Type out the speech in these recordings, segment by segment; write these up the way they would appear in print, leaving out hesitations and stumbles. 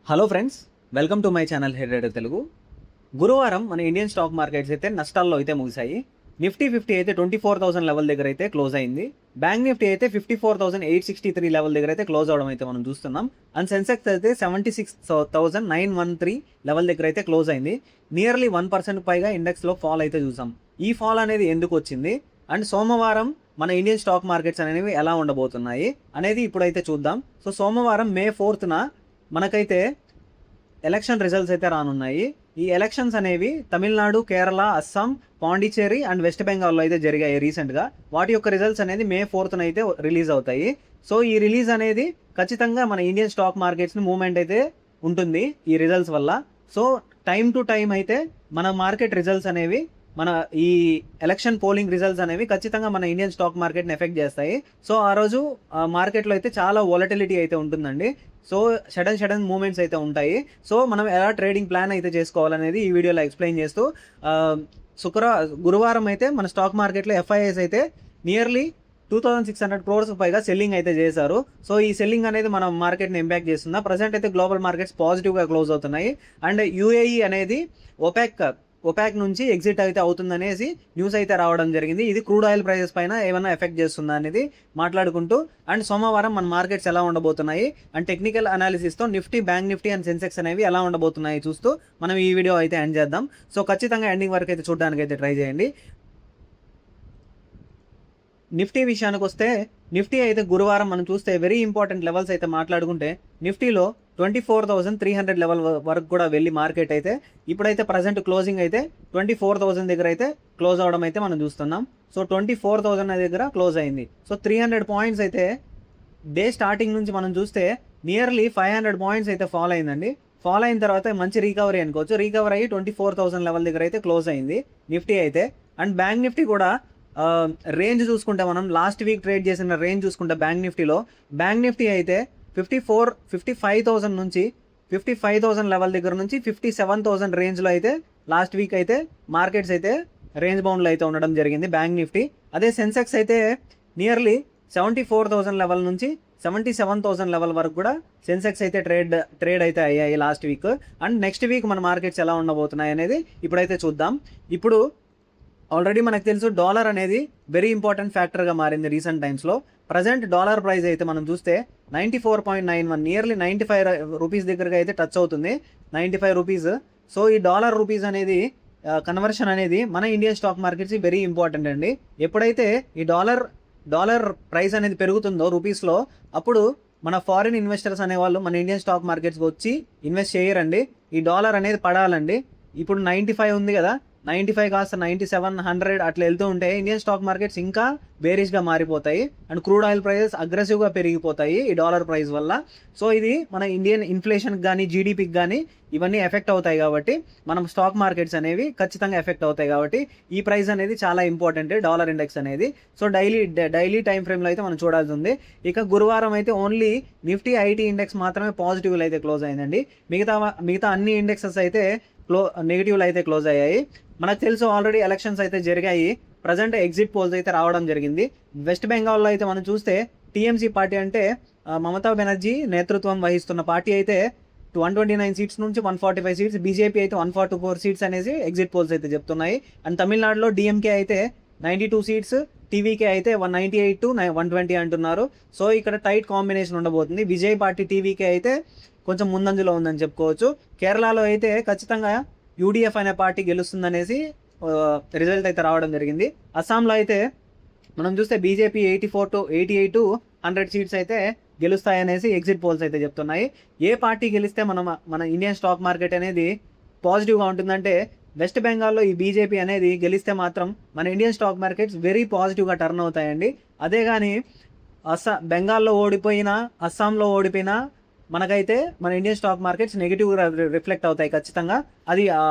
Hello friends, welcome to my channel head Telugu. గురువారం మన Indian stock markets అయితే నష్టాల్లో అయితే ముగిశాయి. నిఫ్టీ 50 అయితే 24,000 లెవెల్ దగ్గర అయితే క్లోజ్ అయింది. బ్యాంక్ నిఫ్టీ అయితే 54,863 లెవెల్ దగ్గర అయితే క్లోజ్ అవడం అయితే మనం చూస్తున్నాం. అండ్ సెన్సెక్స్ అయితే 76,913 లెవెల్ దగ్గర అయితే క్లోజ్ అయింది. నియర్లీ 1% పైగా ఇండెక్స్లో ఫాల్ అయితే చూసాం. ఈ ఫాల్ అనేది ఎందుకు వచ్చింది అండ్ సోమవారం మన ఇండియన్ స్టాక్ మార్కెట్స్ అనేవి ఎలా ఉండబోతున్నాయి అనేది ఇప్పుడైతే చూద్దాం. సో సోమవారం May 4th మనకైతే ఎలక్షన్ రిజల్ట్స్ అయితే రానున్నాయి. ఈ ఎలక్షన్స్ అనేవి తమిళనాడు, కేరళ, అస్సాం, పాండిచేరి అండ్ వెస్ట్ బెంగాల్లో అయితే జరిగాయి రీసెంట్గా. వాటి యొక్క రిజల్ట్స్ అనేది May 4th అయితే రిలీజ్ అవుతాయి. సో ఈ రిలీజ్ అనేది ఖచ్చితంగా మన ఇండియన్ స్టాక్ మార్కెట్స్ని మూవ్మెంట్ అయితే ఉంటుంది ఈ రిజల్ట్స్ వల్ల. సో టైం టు టైం అయితే మన మార్కెట్ రిజల్ట్స్ అనేవి మన ఈ ఎలక్షన్ పోలింగ్ రిజల్ట్స్ అనేవి ఖచ్చితంగా మన ఇండియన్ స్టాక్ మార్కెట్ని ఎఫెక్ట్ చేస్తాయి. సో ఆ రోజు మార్కెట్లో అయితే చాలా వోలటిలిటీ అయితే ఉంటుందండి. సో సడన్ మూమెంట్స్ అయితే ఉంటాయి. సో మనం ఎలా ట్రేడింగ్ ప్లాన్ అయితే చేసుకోవాలనేది ఈ వీడియోలో ఎక్స్ప్లెయిన్ చేస్తూ గురువారం అయితే మన స్టాక్ మార్కెట్లో FIIs అయితే నియర్లీ 2,600 crores పైగా సెల్లింగ్ అయితే చేశారు. సో ఈ సెల్లింగ్ అనేది మన మార్కెట్ని ఇంపాక్ట్ చేస్తుందా? ప్రజెంట్ అయితే గ్లోబల్ మార్కెట్స్ పాజిటివ్గా క్లోజ్ అవుతున్నాయి. అండ్ UAE అనేది ఒపాక్ నుంచి ఎగ్జిట్ అయితే అవుతుందనేసి న్యూస్ అయితే రావడం జరిగింది. ఇది క్రూడ్ ఆయిల్ ప్రైసెస్ పైన ఏమైనా ఎఫెక్ట్ చేస్తుందా అనేది మాట్లాడుకుంటూ అండ్ సోమవారం మన మార్కెట్స్ ఎలా ఉండబోతున్నాయి అండ్ టెక్నికల్ అనాలిసిస్తో Nifty, bank Nifty and Sensex అనేవి ఎలా ఉండబోతున్నాయి చూస్తూ మనం ఈ వీడియో అయితే ఎండ్ చేద్దాం. సో ఖచ్చితంగా ఎండింగ్ వరకు అయితే చూడడానికి అయితే ట్రై చేయండి. నిఫ్టీ విషయానికి వస్తే నిఫ్టీ అయితే గురువారం మనం చూస్తే వెరీ ఇంపార్టెంట్ లెవెల్స్ అయితే మాట్లాడుకుంటే నిఫ్టీలో 24,300 లెవెల్ వరకు కూడా వెళ్ళి మార్కెట్ అయితే ఇప్పుడైతే ప్రజెంట్ క్లోజింగ్ అయితే 24,000 దగ్గర అయితే క్లోజ్ అవడం అయితే మనం చూస్తున్నాం. సో 24,000 దగ్గర క్లోజ్ అయింది. సో 300 పాయింట్స్ అయితే డే స్టార్టింగ్ నుంచి మనం చూస్తే నియర్లీ 500 పాయింట్స్ అయితే ఫాల్ అయిందండి. ఫాల్ అయిన తర్వాత మంచి రికవరీ అనుకోవచ్చు. రికవర్ అయ్యి 24,000 లెవెల్ దగ్గర అయితే క్లోజ్ అయింది నిఫ్టీ అయితే. అండ్ బ్యాంక్ నిఫ్టీ కూడా రేంజ్ చూసుకుంటే మనం లాస్ట్ వీక్ ట్రేడ్ చేసిన రేంజ్ చూసుకుంటే బ్యాంక్ నిఫ్టీ అయితే 55,000 నుంచి 55,000 లెవెల్ దగ్గర నుంచి 57,000 రేంజ్లో అయితే లాస్ట్ వీక్ అయితే మార్కెట్స్ అయితే రేంజ్ బౌండ్లో అయితే ఉండడం జరిగింది బ్యాంక్ నిఫ్టీ. అదే సెన్సెక్స్ అయితే నియర్లీ 74,000 లెవెల్ నుంచి 77,000 లెవెల్ వరకు కూడా సెన్సెక్స్ అయితే ట్రేడ్ అయితే అయ్యాయి last week. And next week మన మార్కెట్స్ ఎలా ఉండబోతున్నాయి అనేది ఇప్పుడైతే చూద్దాం. ఇప్పుడు ఆల్రెడీ మనకు తెలుసు డాలర్ అనేది వెరీ ఇంపార్టెంట్ ఫ్యాక్టర్గా మారింది రీసెంట్ టైమ్స్లో. ప్రజెంట్ డాలర్ ప్రైస్ అయితే మనం చూస్తే 94.91 నియర్లీ 95 రూపీస్ దగ్గరగా అయితే టచ్ అవుతుంది. 95 రూపీస్. సో ఈ డాలర్ రూపీస్ అనేది కన్వర్షన్ అనేది మన Indian stock markets very important అండి. ఎప్పుడైతే ఈ డాలర్ ప్రైస్ అనేది పెరుగుతుందో రూపీస్లో అప్పుడు మన ఫారిన్ ఇన్వెస్టర్స్ అనేవాళ్ళు మన ఇండియన్ స్టాక్ మార్కెట్స్కి వచ్చి ఇన్వెస్ట్ చేయరండి. ఈ డాలర్ అనేది పడాలండి. ఇప్పుడు 95 ఉంది కదా, 95 కాస్త 97, 100 అట్లా వెళ్తూ ఉంటే ఇండియన్ స్టాక్ మార్కెట్స్ ఇంకా బేరిష్గా మారిపోతాయి అండ్ క్రూడ్ ఆయిల్ ప్రైసెస్ అగ్రెసివ్గా పెరిగిపోతాయి ఈ డాలర్ ప్రైస్ వల్ల. సో ఇది మన ఇండియన్ ఇన్ఫ్లేషన్కి కానీ జీడిపికి కానీ ఇవన్నీ ఎఫెక్ట్ అవుతాయి కాబట్టి మనం స్టాక్ మార్కెట్స్ అనేవి ఖచ్చితంగా ఎఫెక్ట్ అవుతాయి కాబట్టి ఈ ప్రైస్ అనేది చాలా ఇంపార్టెంట్ డాలర్ ఇండెక్స్ అనేది. సో డైలీ టైం ఫ్రేమ్లో అయితే మనం చూడాల్సి ఉంది. ఇక గురువారం అయితే ఓన్లీ నిఫ్టీ ఐటీ ఇండెక్స్ మాత్రమే పాజిటివ్లో అయితే క్లోజ్ అయిందండి. మిగతా అన్ని ఇండెక్సెస్ అయితే నెగిటివ్లో అయితే క్లోజ్ అయ్యాయి. మనకు తెలుసు ఆల్రెడీ ఎలక్షన్స్ అయితే జరిగాయి. ప్రజెంట్ ఎగ్జిట్ పోల్స్ అయితే రావడం జరిగింది. వెస్ట్ బెంగాల్లో అయితే మనం చూస్తే టీఎంసీ పార్టీ అంటే మమతా బెనర్జీ నేతృత్వం వహిస్తున్న పార్టీ అయితే 129 సీట్స్ నుంచి 145 సీట్స్, బీజేపీ అయితే 144 సీట్స్ అనేసి ఎగ్జిట్ పోల్స్ అయితే చెప్తున్నాయి. అండ్ తమిళనాడులో డిఎంకే అయితే 92 సీట్స్, టీవీకే అయితే 198 to 120 అంటున్నారు. సో ఇక్కడ టైట్ కాంబినేషన్ ఉండబోతుంది. విజయ్ పార్టీ టీవీకే అయితే కొంచెం ముందంజలో ఉందని చెప్పుకోవచ్చు. కేరళలో అయితే ఖచ్చితంగా UDF అనే పార్టీ గెలుస్తుందనేసి రిజల్ట్ అయితే రావడం జరిగింది. అస్సాంలో అయితే మనం చూస్తే బీజేపీ 84 to 88 to 100 సీట్స్ అయితే గెలుస్తాయనేసి ఎగ్జిట్ పోల్స్ అయితే చెప్తున్నాయి. ఏ పార్టీ గెలిస్తే మన ఇండియన్ స్టాక్ మార్కెట్ అనేది పాజిటివ్గా ఉంటుందంటే వెస్ట్ బెంగాల్లో ఈ బీజేపీ అనేది గెలిస్తే మాత్రం మన ఇండియన్ స్టాక్ మార్కెట్స్ వెరీ పాజిటివ్గా టర్న్ అవుతాయండి. అదే కానీ బెంగాల్లో ఓడిపోయినా అస్సాంలో ఓడిపోయినా మనకైతే మన ఇండియన్ స్టాక్ మార్కెట్స్ నెగిటివ్గా రిఫ్లెక్ట్ అవుతాయి ఖచ్చితంగా. అది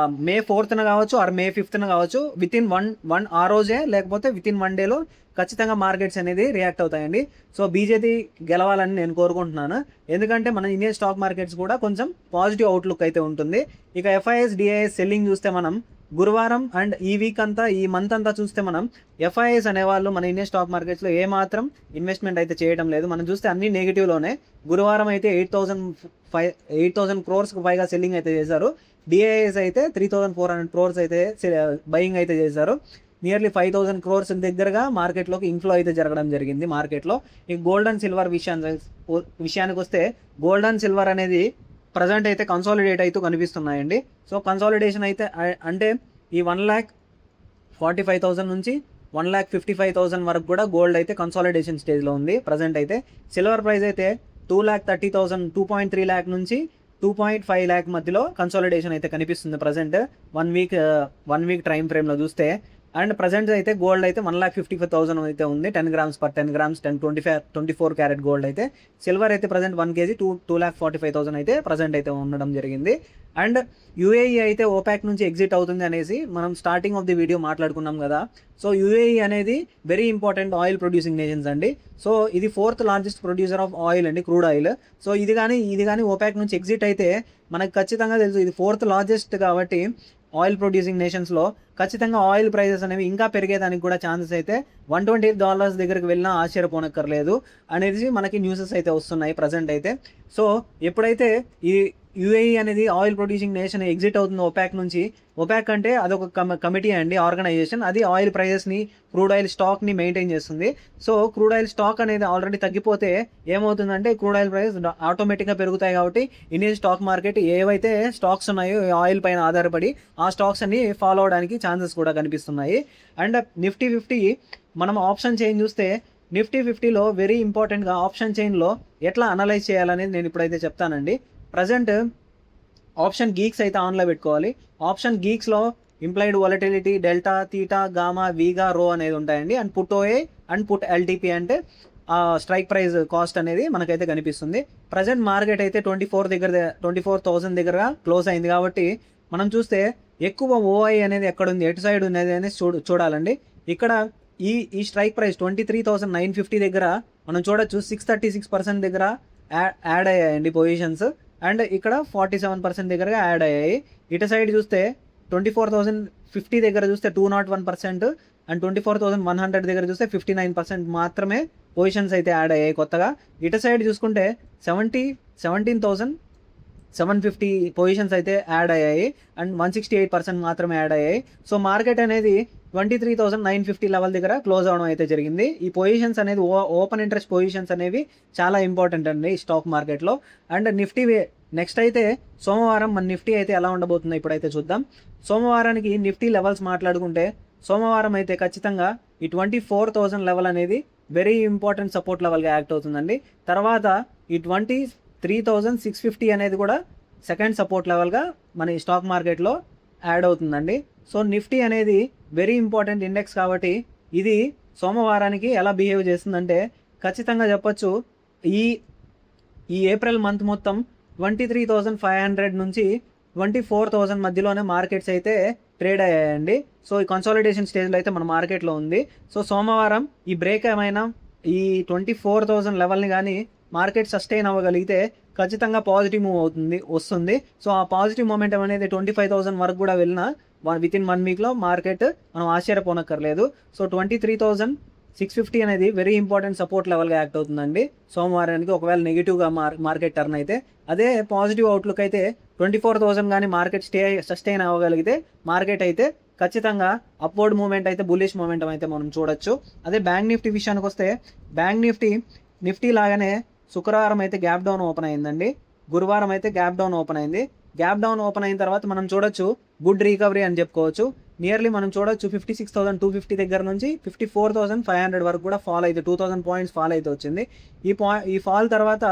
May 4th కావచ్చు ఆర్ May 5th కావచ్చు. వితిన్ వన్ ఆ రోజే లేకపోతే వితిన్ 1 డేలో ఖచ్చితంగా మార్కెట్స్ అనేది రియాక్ట్ అవుతాయండి. సో బీజేపీ గెలవాలని నేను కోరుకుంటున్నాను. ఎందుకంటే మన ఇండియన్ స్టాక్ మార్కెట్స్ కూడా కొంచెం పాజిటివ్ అవుట్లుక్ అయితే ఉంటుంది. ఇక FIIs, DIIs సెల్లింగ్ చూస్తే మనం గురువారం అండ్ ఈ వీక్ అంతా, ఈ మంత్ అంతా చూస్తే మనం ఎఫ్ఐఎస్ అనేవాళ్ళు మన ఇండియన్ స్టాక్ మార్కెట్స్లో ఏమాత్రం ఇన్వెస్ట్మెంట్ అయితే చేయడం లేదు. మనం చూస్తే అన్ని నెగిటివ్లోనే. గురువారం అయితే 8,000 క్రోర్స్కి పైగా సెల్లింగ్ అయితే చేశారు. డిఐఎస్ అయితే 3,400 క్రోర్స్ అయితే బయింగ్ అయితే చేశారు. నియర్లీ 5,000 క్రోర్స్ దగ్గరగా మార్కెట్లోకి ఇన్ఫ్లో అయితే జరగడం జరిగింది మార్కెట్లో. ఈ గోల్డ్ అండ్ సిల్వర్ విషయానికి వస్తే గోల్డ్ అండ్ సిల్వర్ అనేది ప్రజెంట్ అయితే కన్సాలిడేట్ అయితే కనిపిస్తున్నాయండి. సో కన్సాలిడేషన్ అయితే అంటే ఈ 1,45,000 నుంచి 1,55,000 వరకు కూడా గోల్డ్ అయితే కన్సాలిడేషన్ స్టేజ్లో ఉంది ప్రజెంట్ అయితే. సిల్వర్ ప్రైస్ అయితే 2,30,000, 2.3 lakh నుంచి 2.5 lakh మధ్యలో కన్సాలిడేషన్ అయితే కనిపిస్తుంది ప్రజెంట్ 1 వీక్ టైం ఫ్రేమ్లో చూస్తే. అండ్ ప్రజెంట్ అయితే గోల్డ్ అయితే 1,55,000 అయితే ఉంది. 10 grams per 10 grams 24 carat gold అయితే. సిల్వర్ అయితే ప్రజెంట్ 1 kg 2,45,000 అయితే ప్రజెంట్ అయితే ఉండడం జరిగింది. అండ్ యూఏఈ అయితే ఓపాక్ నుంచి ఎగ్జిట్ అవుతుంది అనేసి మనం స్టార్టింగ్ ఆఫ్ ది వీడియో మాట్లాడుకున్నాం కదా. సో యూఏఈ అనేది very important oil producing nations అండి. సో ఇది 4th largest producer of oil అండి, క్రూడ్ ఆయిల్. సో ఇది కానీ ఓపాక్ నుంచి ఎగ్జిట్ అయితే మనకు ఖచ్చితంగా తెలుసు ఇది 4th లార్జెస్ట్ కాబట్టి ఆయిల్ ప్రొడ్యూసింగ్ నేషన్స్లో ఖచ్చితంగా ఆయిల్ ప్రైజెస్ అనేవి ఇంకా పెరిగేదానికి కూడా ఛాన్సెస్ అయితే $128 దగ్గరికి వెళ్ళినా ఆశ్చర్యపోనక్కర్లేదు అనేది మనకి న్యూసెస్ అయితే వస్తున్నాయి ప్రజెంట్ అయితే. సో ఎప్పుడైతే ఈ యూఏఈ అనేది ఆయిల్ ప్రొడ్యూసింగ్ నేషన్ ఎగ్జిట్ అవుతుంది ఓపాక్ నుంచి, ఓపాక్ అంటే అదొక కమిటీ అండి, ఆర్గనైజేషన్. అది ఆయిల్ ప్రైజెస్ని, క్రూడ్ ఆయిల్ స్టాక్ని మెయింటైన్ చేస్తుంది. సో క్రూడ్ ఆయిల్ స్టాక్ అనేది ఆల్రెడీ తగ్గిపోతే ఏమవుతుందంటే క్రూడ్ ఆయిల్ ప్రైస్ ఆటోమేటిక్గా పెరుగుతాయి. కాబట్టి ఇండియన్ స్టాక్ మార్కెట్ ఏవైతే స్టాక్స్ ఉన్నాయో ఆయిల్ పైన ఆధారపడి ఆ స్టాక్స్ అన్ని ఫాలో అవడానికి ఛాన్సెస్ కూడా కనిపిస్తున్నాయి. అండ్ నిఫ్టీ 50 మనం ఆప్షన్ చైన్ చూస్తే నిఫ్టీ 50లో వెరీ ఇంపార్టెంట్గా ఆప్షన్ చైన్లో ఎట్లా అనలైజ్ చేయాలనేది నేను ఇప్పుడైతే చెప్తానండి. ప్రజెంట్ ఆప్షన్ గీక్స్ అయితే ఆన్లో పెట్టుకోవాలి. ఆప్షన్ గీక్స్లో implied volatility, delta, theta, gamma, vega, rho అనేది ఉంటాయండి. And put OI and put LTP అంటే స్ట్రైక్ ప్రైస్ కాస్ట్ అనేది మనకైతే కనిపిస్తుంది. ప్రజెంట్ మార్కెట్ అయితే 24,000 దగ్గర క్లోజ్ అయింది. కాబట్టి మనం చూస్తే ఎక్కువ ఓఐ అనేది ఎక్కడుంది, ఎటు సైడ్ ఉన్నది అనేది చూడాలండి. ఇక్కడ ఈ స్ట్రైక్ ప్రైస్ 23,950 దగ్గర మనం చూడొచ్చు 636% దగ్గర యాడ్ అయ్యాయండి పొజిషన్స్. అండ్ ఇక్కడ 47% దగ్గరగా యాడ్ అయ్యాయి. ఇటు సైడ్ చూస్తే 24,050 దగ్గర చూస్తే 201% అండ్ 24,100 దగ్గర చూస్తే 59% మాత్రమే పొజిషన్స్ అయితే యాడ్ అయ్యాయి కొత్తగా. ఇటు సైడ్ చూసుకుంటే 17,750 పొజిషన్స్ అయితే యాడ్ అయ్యాయి అండ్ 168% మాత్రమే యాడ్ అయ్యాయి. సో మార్కెట్ అనేది 23,950 లెవెల్ దగ్గర క్లోజ్ అవడం అయితే జరిగింది. ఈ పొజిషన్స్ అనేది ఓపెన్ ఇంట్రెస్ట్ పొజిషన్స్ అనేవి చాలా ఇంపార్టెంట్ అండి స్టాక్ మార్కెట్లో. అండ్ నిఫ్టీ నెక్స్ట్ అయితే సోమవారం మన నిఫ్టీ అయితే ఎలా ఉండబోతుందో ఇప్పుడైతే చూద్దాం. సోమవారానికి నిఫ్టీ లెవెల్స్ మాట్లాడుకుంటే సోమవారం అయితే ఖచ్చితంగా ఈ 24,000 లెవెల్ అనేది వెరీ ఇంపార్టెంట్ సపోర్ట్ లెవెల్గా యాక్ట్ అవుతుందండి. తర్వాత ఈ 23,650 అనేది కూడా సెకండ్ సపోర్ట్ లెవెల్గా మన స్టాక్ మార్కెట్లో యాడ్ అవుతుందండి. సో నిఫ్టీ అనేది వెరీ ఇంపార్టెంట్ ఇండెక్స్ కాబట్టి ఇది సోమవారానికి ఎలా బిహేవ్ చేస్తుందంటే ఖచ్చితంగా చెప్పొచ్చు ఈ ఏప్రిల్ మంత్ మొత్తం 23,500 నుంచి 24,000 మధ్యలోనే మార్కెట్స్ అయితే ట్రేడ్ అయ్యాయండి. సో ఈ కన్సాలిడేషన్ స్టేజ్లో అయితే మన మార్కెట్లో ఉంది. సో సోమవారం ఈ బ్రేక్ ఏమైనా ఈ 24,000 లెవెల్ని కానీ మార్కెట్ సస్టైన్ అవ్వగలిగితే ఖచ్చితంగా పాజిటివ్ మూవ్ వస్తుంది. సో ఆ పాజిటివ్ మొమెంటం అనేది 25,000 వరకు కూడా వెళ్ళినా వితిన్ 1 వీక్లో మార్కెట్ మనం ఆశ్చర్యపోనక్కర్లేదు. సో 23,650 అనేది వెరీ ఇంపార్టెంట్ సపోర్ట్ లెవెల్గా యాక్ట్ అవుతుందండి సోమవారానికి. ఒకవేళ నెగిటివ్గా మార్కెట్ టర్న్ అయితే, అదే పాజిటివ్ అవుట్లుక్ అయితే 24,000 కానీ మార్కెట్ సస్టైన్ అవ్వగలిగితే మార్కెట్ అయితే ఖచ్చితంగా అప్వర్డ్ మూమెంట్ అయితే, బుల్లిష్ మూమెంటం అయితే మనం చూడొచ్చు. అదే బ్యాంక్ నిఫ్టీ విషయానికి వస్తే బ్యాంక్ నిఫ్టీ లాగానే శుక్రవారం అయితే గ్యాప్ డౌన్ ఓపెన్ అయిందండి. గురువారం అయితే గ్యాప్ డౌన్ ఓపెన్ అయింది. గ్యాప్ డౌన్ ఓపెన్ అయిన తర్వాత మనం చూడొచ్చు గుడ్ రికవరీ అని చెప్పుకోవచ్చు. నియర్లీ మనం చూడొచ్చు 56,250 దగ్గర నుంచి 54,500 వరకు కూడా ఫాల్ అయితే 2,000 పాయింట్స్ ఫాల్ అయితే వచ్చింది. ఈ ఫాల్ తర్వాత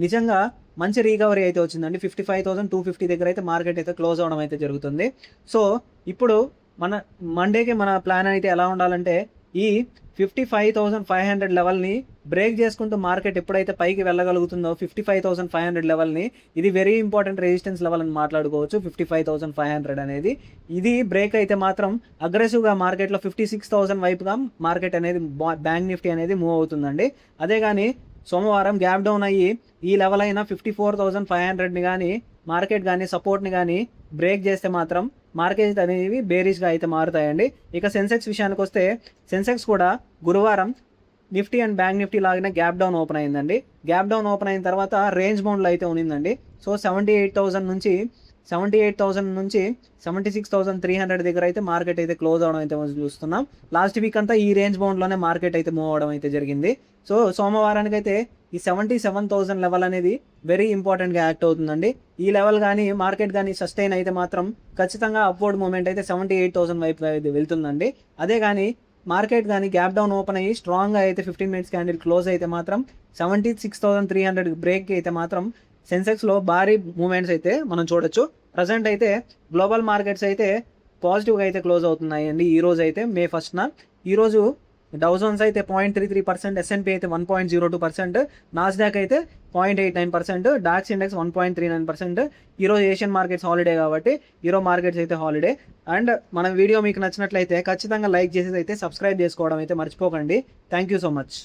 నిజంగా మంచి రికవరీ అయితే వచ్చిందండి. 55,250 దగ్గర అయితే మార్కెట్ అయితే క్లోజ్ అవడం అయితే జరుగుతుంది. సో ఇప్పుడు మండేకి మన ప్లాన్ అయితే ఎలా ఉండాలంటే ఈ 55,500 లెవెల్ని బ్రేక్ చేసుకుంటూ మార్కెట్ ఎప్పుడైతే పైకి వెళ్ళగలుగుతుందో 55,500 లెవెల్ని, ఇది వెరీ ఇంపార్టెంట్ రెసిస్టెన్స్ లెవెల్ అని మాట్లాడుకోవచ్చు. 55,500 అనేది ఇది బ్రేక్ అయితే మాత్రం అగ్రెసివ్గా మార్కెట్లో 56,000 వైపుగా మార్కెట్ అనేది బ్యాంక్ నిఫ్టీ అనేది మూవ్ అవుతుందండి. అదే కానీ సోమవారం గ్యాప్ డౌన్ అయ్యి ఈ లెవెల్ అయిన 54,500ని కానీ మార్కెట్ కానీ సపోర్ట్ని కానీ బ్రేక్ చేస్తే మాత్రం మార్కెట్ అనేవి బేరిష్గా అయితే మారుతాయండి. ఇక సెన్సెక్స్ విషయానికి వస్తే సెన్సెక్స్ కూడా గురువారం నిఫ్టీ అండ్ బ్యాంక్ నిఫ్టీ లాగానే గ్యాప్ డౌన్ ఓపెన్ అయిందండి. గ్యాప్ డౌన్ ఓపెన్ అయిన తర్వాత రేంజ్ బౌండ్లో అయితే ఉన్నిందండి. సో 78,000 నుంచి 76,300 దగ్గర అయితే మార్కెట్ అయితే క్లోజ్ అవడం అయితే మనం చూస్తున్నాం. లాస్ట్ వీక్ అంతా ఈ రేంజ్ బౌండ్లోనే మార్కెట్ అయితే మూవ్ అవడం అయితే జరిగింది. సో సోమవారానికి అయితే ఈ 77,000 లెవెల్ అనేది వెరీ ఇంపార్టెంట్గా యాక్ట్ అవుతుందండి. ఈ లెవెల్ కానీ మార్కెట్ కానీ సస్టైన్ అయితే మాత్రం ఖచ్చితంగా అప్వర్డ్ మూమెంట్ అయితే 78,000 వైపు అయితే వెళ్తుందండి. అదే కానీ మార్కెట్ కానీ గ్యాప్ డౌన్ ఓపెన్ అయ్యి స్ట్రాంగ్గా అయితే 15 మినిట్స్ క్యాండిల్ క్లోజ్ అయితే మాత్రం 76,300 బ్రేక్ అయితే మాత్రం సెన్సెక్స్లో భారీ మూమెంట్స్ అయితే మనం చూడొచ్చు. ప్రజెంట్ అయితే గ్లోబల్ మార్కెట్స్ అయితే పాజిటివ్గా అయితే క్లోజ్ అవుతున్నాయండి. ఈ రోజు అయితే May 1న ఈరోజు డౌ జోన్స్ అయితే 0.33%, S&P అయితే 1.02%, నాస్డాక్ అయితే 0.89%, డాక్స్ ఇండెక్స్ 1.39%. ఈరోజు ఏషియన్ మార్కెట్స్ హాలిడే కాబట్టి ఈరోజు మార్కెట్స్ అయితే హాలిడే. అండ్ మన వీడియో మీకు నచ్చినట్లయితే ఖచ్చితంగా లైక్ చేసి అయితే సబ్స్క్రైబ్ చేసుకోవడం అయితే మర్చిపోకండి. Thank you so much.